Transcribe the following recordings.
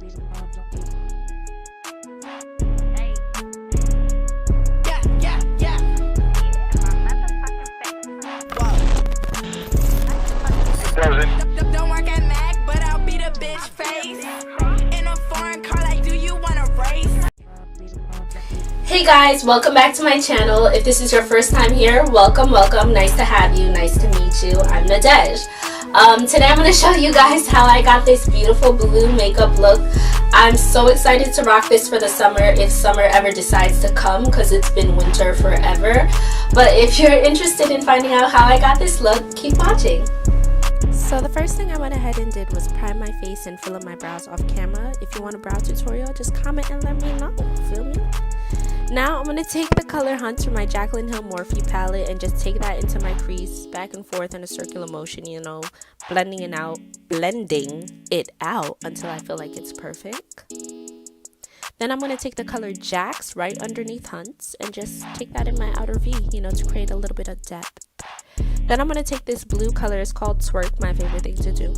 Don't work at Mac, but I'll be the bitch face. In a foreign car, like, do you wanna race? Hey guys, welcome back to my channel. If this is your first time here, welcome. Nice to have you. Nice to meet you. I'm Nadej. Today I'm going to show you guys how I got this beautiful blue makeup look. I'm so excited to rock this for the summer if summer ever decides to come, because it's been winter forever. But if you're interested in finding out how I got this look, keep watching. So the first thing I went ahead and did was prime my face and fill up my brows off camera. If you want a brow tutorial, just comment and let me know. Feel me? Now I'm going to take the color Hunt from my Jaclyn Morphe palette and just take that into my crease, back and forth in a circular motion, you know, blending it out until I feel like it's perfect. Then I'm going to take the color Jax right underneath Hunt's and just take that in my outer V, you know, to create a little bit of depth. Then I'm going to take this blue color, it's called Twerk, my favorite thing to do,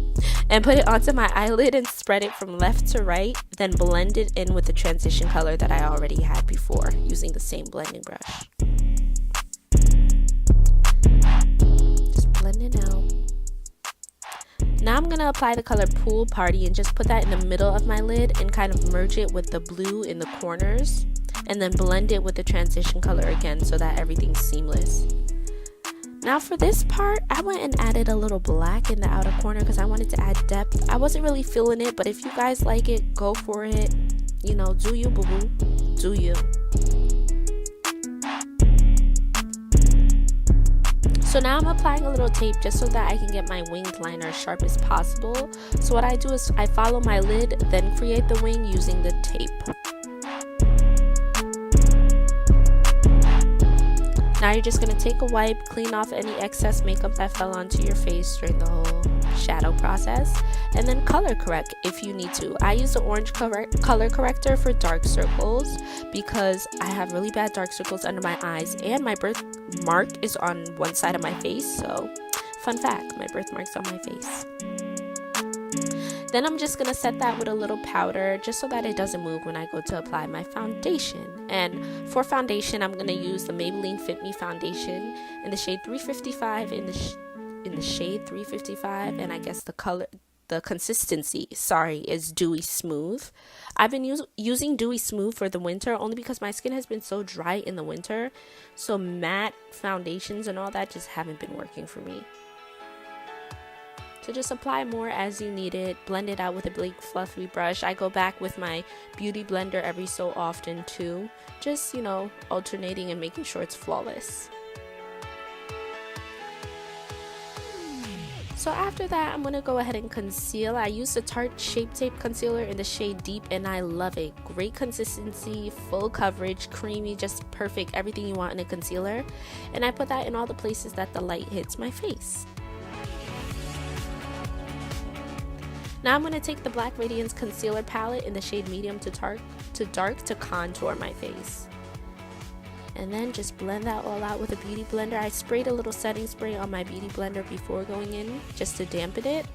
and put it onto my eyelid and spread it from left to right, then blend it in with the transition color that I already had before using the same blending brush. Just blend it out. Now I'm going to apply the color Pool Party and just put that in the middle of my lid and kind of merge it with the blue in the corners, and then blend it with the transition color again so that everything's seamless. Now for this part, I went and added a little black in the outer corner because I wanted to add depth. I wasn't really feeling it, but if you guys like it, go for it. You know, do you, boo-boo. Do you. So now I'm applying a little tape just so that I can get my winged liner as sharp as possible. So what I do is I follow my lid, then create the wing using the tape. Now you're just going to take a wipe, clean off any excess makeup that fell onto your face during the whole shadow process, and then color correct if you need to. I use the orange color corrector for dark circles because I have really bad dark circles under my eyes, and my birthmark is on one side of my face. So fun fact, my birthmark's on my face. Then I'm just going to set that with a little powder just so that it doesn't move when I go to apply my foundation. And for foundation, I'm going to use the Maybelline Fit Me foundation in the shade 355 in the shade 355, and I guess the consistency, is Dewy Smooth. I've been using Dewy Smooth for the winter only because my skin has been so dry in the winter. So matte foundations and all that just haven't been working for me. So just apply more as you need it, blend it out with a big fluffy brush. I go back with my beauty blender every so often too, just, you know, alternating and making sure it's flawless. So after that, I'm going to go ahead and conceal. I use the Tarte Shape Tape Concealer in the shade Deep, and I love it. Great consistency, full coverage, creamy, just perfect, everything you want in a concealer. And I put that in all the places that the light hits my face. Now I'm going to take the Black Radiance Concealer Palette in the shade Medium to Dark to contour my face. And then just blend that all out with a beauty blender. I sprayed a little setting spray on my beauty blender before going in just to dampen it.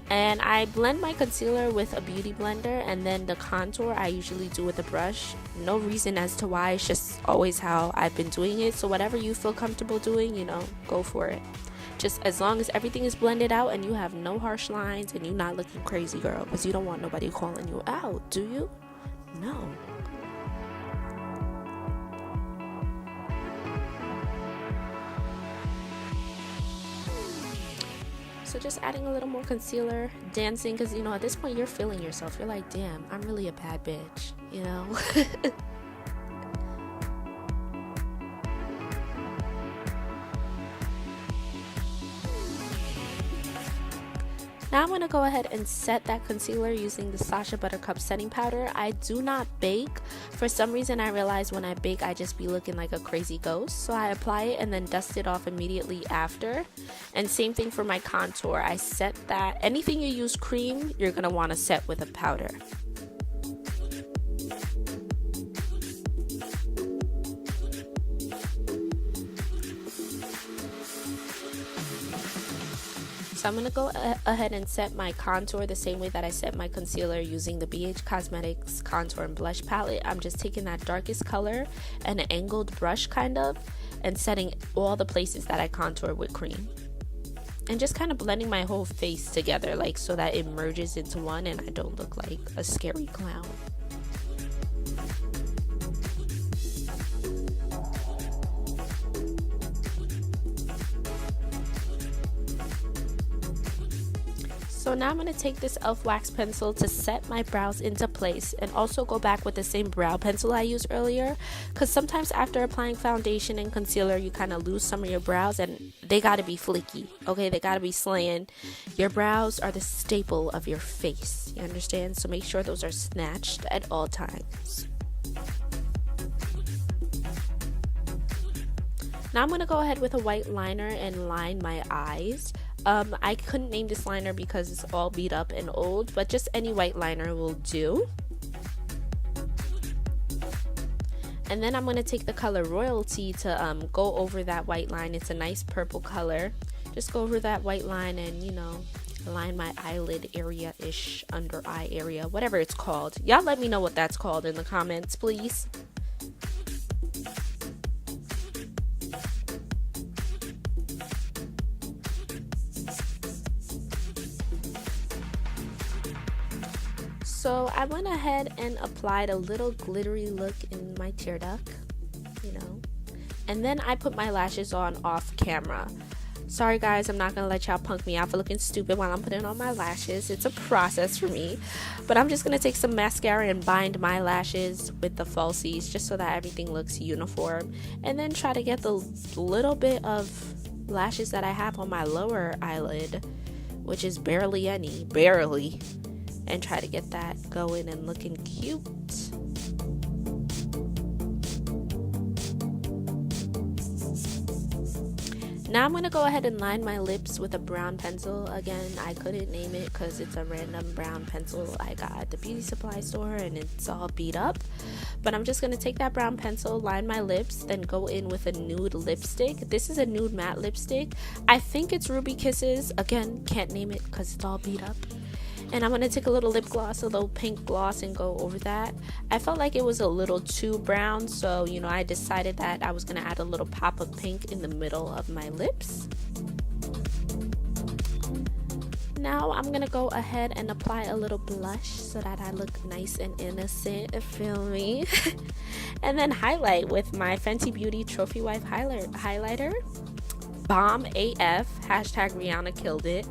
And I blend my concealer with a beauty blender, and then the contour I usually do with a brush. No reason as to why, it's just always how I've been doing it. So whatever you feel comfortable doing, you know, go for it. Just as long as everything is blended out and you have no harsh lines and you're not looking crazy, girl, because you don't want nobody calling you out, do you? No. So just adding a little more concealer, dancing, because, you know, at this point you're feeling yourself. You're like, damn, I'm really a bad bitch, you know? Now I'm going to go ahead and set that concealer using the SACHA Buttercup setting powder. I do not bake. For some reason I realize when I bake I just be looking like a crazy ghost. So I apply it and then dust it off immediately after. And same thing for my contour. I set that. Anything you use cream, you're going to want to set with a powder. So I'm going to go ahead and set my contour the same way that I set my concealer using the BH Cosmetics Contour and Blush Palette. I'm just taking that darkest color and an angled brush kind of, and setting all the places that I contour with cream. And just kind of blending my whole face together, like so that it merges into one and I don't look like a scary clown. So now I'm going to take this e.l.f. wax pencil to set my brows into place, and also go back with the same brow pencil I used earlier, because sometimes after applying foundation and concealer you kind of lose some of your brows, and they got to be flaky, okay? They got to be slaying. Your brows are the staple of your face, you understand? So make sure those are snatched at all times. Now I'm going to go ahead with a white liner and line my eyes. I couldn't name this liner because it's all beat up and old, but just any white liner will do. And then I'm going to take the color Royalty to go over that white line. It's a nice purple color. Just go over that white line and, you know, line my eyelid area-ish, under eye area, whatever it's called. Y'all let me know what that's called in the comments, please. So I went ahead and applied a little glittery look in my tear duct, you know, and then I put my lashes on off camera. Sorry guys, I'm not gonna let y'all punk me out for looking stupid while I'm putting on my lashes. It's a process for me, but I'm just gonna take some mascara and bind my lashes with the falsies just so that everything looks uniform, and then try to get the little bit of lashes that I have on my lower eyelid, which is barely any, and try to get that going and looking cute. Now I'm going to go ahead and line my lips with a brown pencil. Again, I couldn't name it because it's a random brown pencil I got at the beauty supply store and it's all beat up. But I'm just going to take that brown pencil, line my lips, then go in with a nude lipstick. This is a nude matte lipstick. I think it's Ruby Kisses. Again, can't name it because it's all beat up. And I'm going to take a little lip gloss, a little pink gloss, and go over that. I felt like it was a little too brown, so, you know, I decided that I was going to add a little pop of pink in the middle of my lips. Now I'm going to go ahead and apply a little blush so that I look nice and innocent, feel me? And then highlight with my Fenty Beauty Trophy Wife highlighter. Bomb AF, hashtag Rihanna killed it.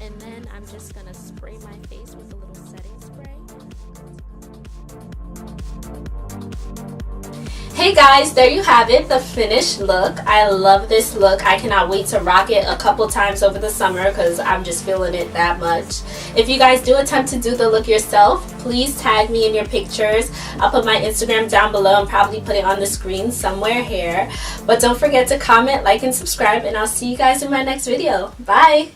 And then I'm just gonna spray my face with a little setting spray. Hey guys, there you have it, the finished look. I love this look. I cannot wait to rock it a couple times over the summer because I'm just feeling it that much. If you guys do attempt to do the look yourself, please tag me in your pictures. I'll put my Instagram down below and probably put it on the screen somewhere here. But don't forget to comment, like, and subscribe, and I'll see you guys in my next video. Bye!